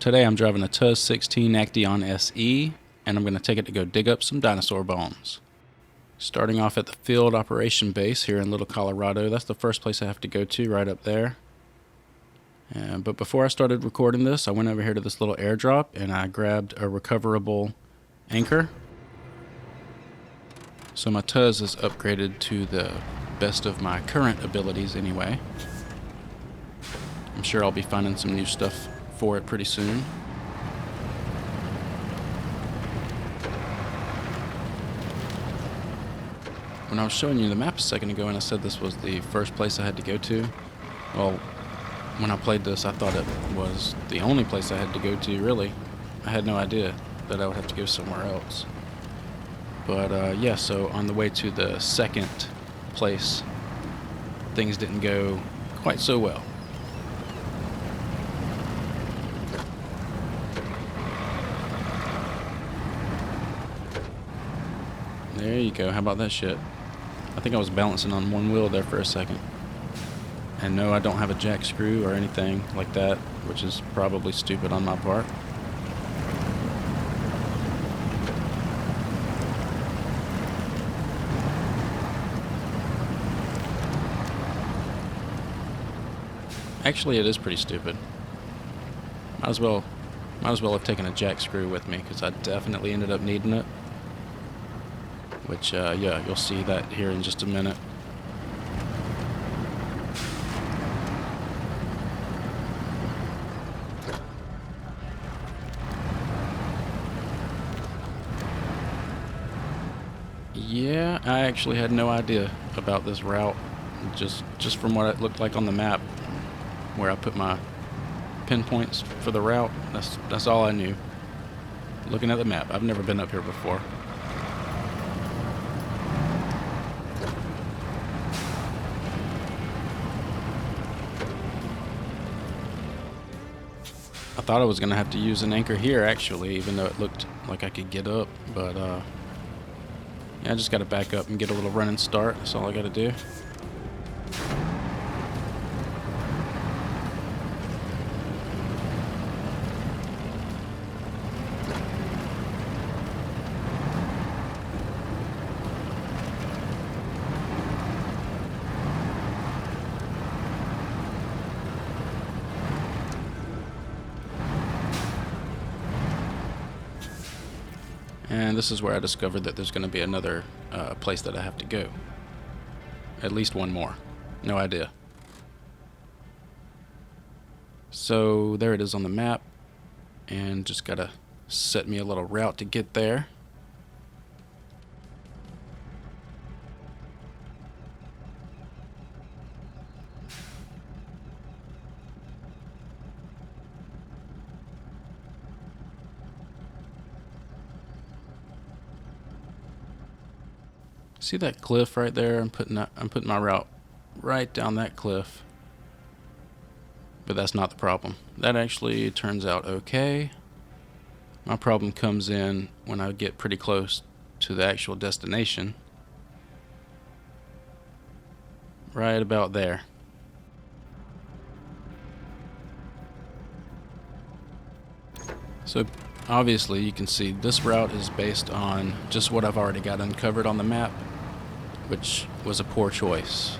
Today I'm driving a TUS 16 Actaeon SE, and I'm going to take it to go dig up some dinosaur bones. Starting off at the field operation base here in Little Colorado. That's the first place I have to go to, right up there. But before I started recording this, I went over here to this little airdrop and I grabbed a recoverable anchor. So my TUS is upgraded to the best of my current abilities anyway. I'm sure I'll be finding some new stuff for it pretty soon. When I was showing you the map a second ago and I said this was the first place I had to go to, well, when I played this I thought it was the only place I had to go to, really. I had no idea that I would have to go somewhere else. But yeah, so on the way to the second place, things didn't go quite so well. There you go, how about that shit? I think I was balancing on one wheel there for a second. And no, I don't have a jack screw or anything like that, which is probably stupid on my part. Actually, it is pretty stupid. Might as well have taken a jack screw with me, because I definitely ended up needing it. Which, yeah, you'll see that here in just a minute. Yeah, I actually had no idea about this route, just from what it looked like on the map, where I put my pinpoints for the route. That's all I knew. Looking at the map, I've never been up here before. I thought I was gonna have to use an anchor here, actually, even though it looked like I could get up, but yeah, I just gotta back up and get a little running start. That's all I gotta do. And this is where I discovered that there's going to be another place that I have to go. At least one more. No idea. So there it is on the map. And just got to set me a little route to get there. See that cliff right there? I'm putting my route right down that cliff. But that's not the problem. That actually turns out okay. My problem comes in when I get pretty close to the actual destination. Right about there. So obviously you can see this route is based on just what I've already got uncovered on the map, which was a poor choice.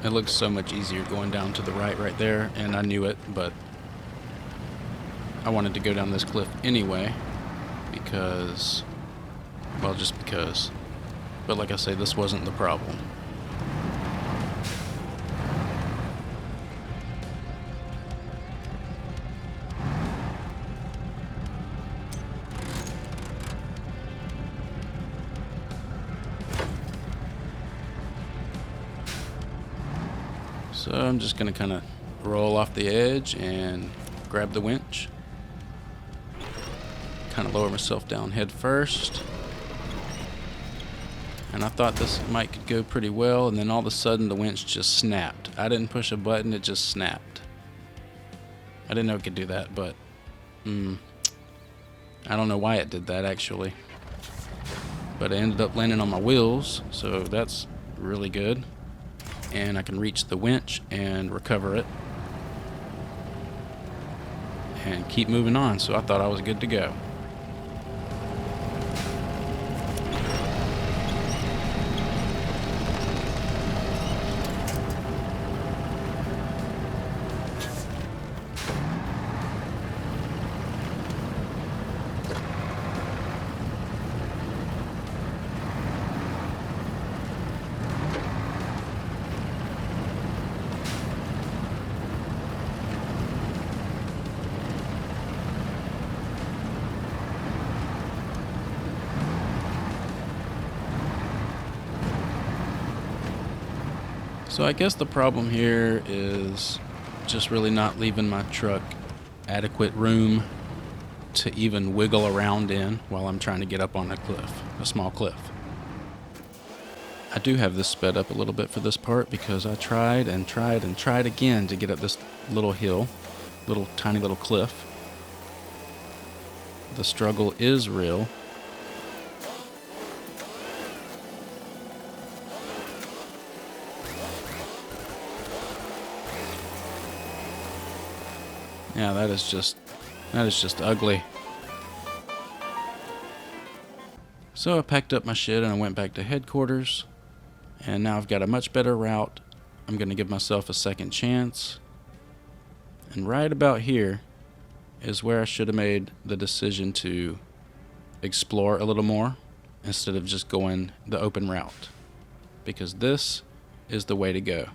It looks so much easier going down to the right there, and I knew it, but I wanted to go down this cliff anyway, because, well, just because. But like I say, this wasn't the problem. So I'm just going to kind of roll off the edge and grab the winch. Kind of lower myself down head first. And I thought this might could go pretty well, and then all of a sudden the winch just snapped. I didn't push a button, it just snapped. I didn't know it could do that, but I don't know why it did that actually. But it ended up landing on my wheels, so that's really good. And I can reach the winch and recover it and keep moving on, so I thought I was good to go. So I guess the problem here is just really not leaving my truck adequate room to even wiggle around in while I'm trying to get up on a cliff, a small cliff. I do have this sped up a little bit for this part because I tried and tried and tried again to get up this little hill, tiny little cliff. The struggle is real. Yeah, that is just ugly. So I packed up my shit and I went back to headquarters, and now I've got a much better route. I'm going to give myself a second chance. And right about here is where I should have made the decision to explore a little more instead of just going the open route, because this is the way to go.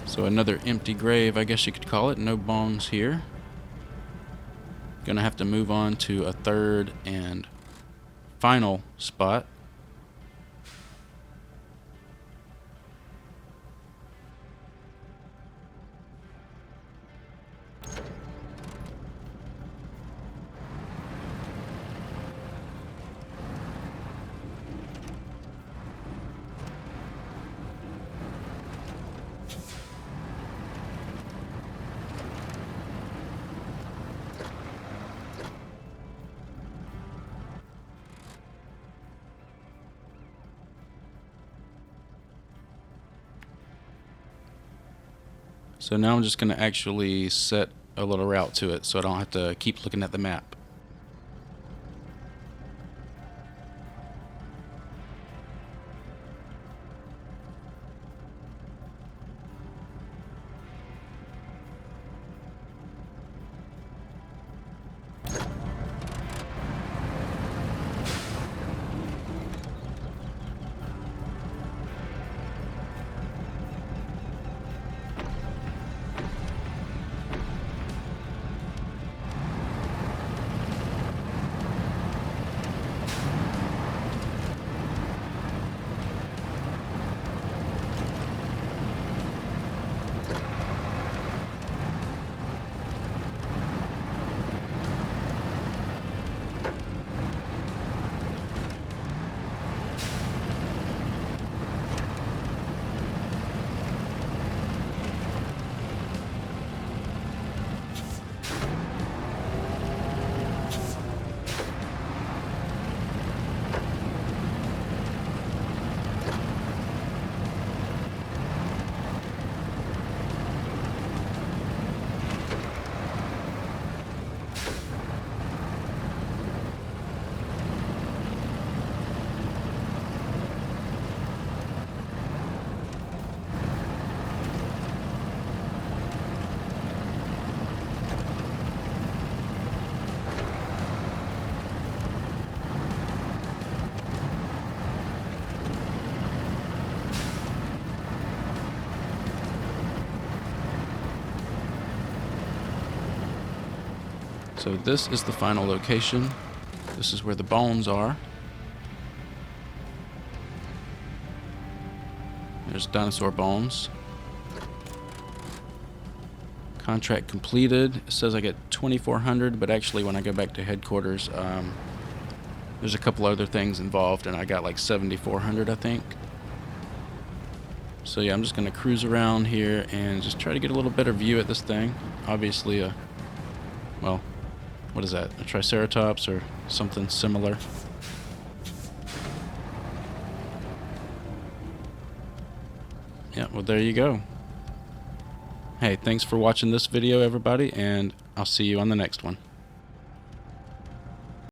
So another empty grave, I guess you could call it. No bones here. Gonna have to move on to a third and final spot. So now I'm just going to actually set a little route to it so I don't have to keep looking at the map. So this is the final location. This is where the bones are. There's dinosaur bones. Contract completed. It says I get 2,400, but actually when I go back to headquarters, there's a couple other things involved, and I got like 7,400, I think. So yeah, I'm just gonna cruise around here and just try to get a little better view at this thing. Obviously, well, what is that? A Triceratops or something similar? Yeah, well, there you go. Hey, thanks for watching this video, everybody, and I'll see you on the next one.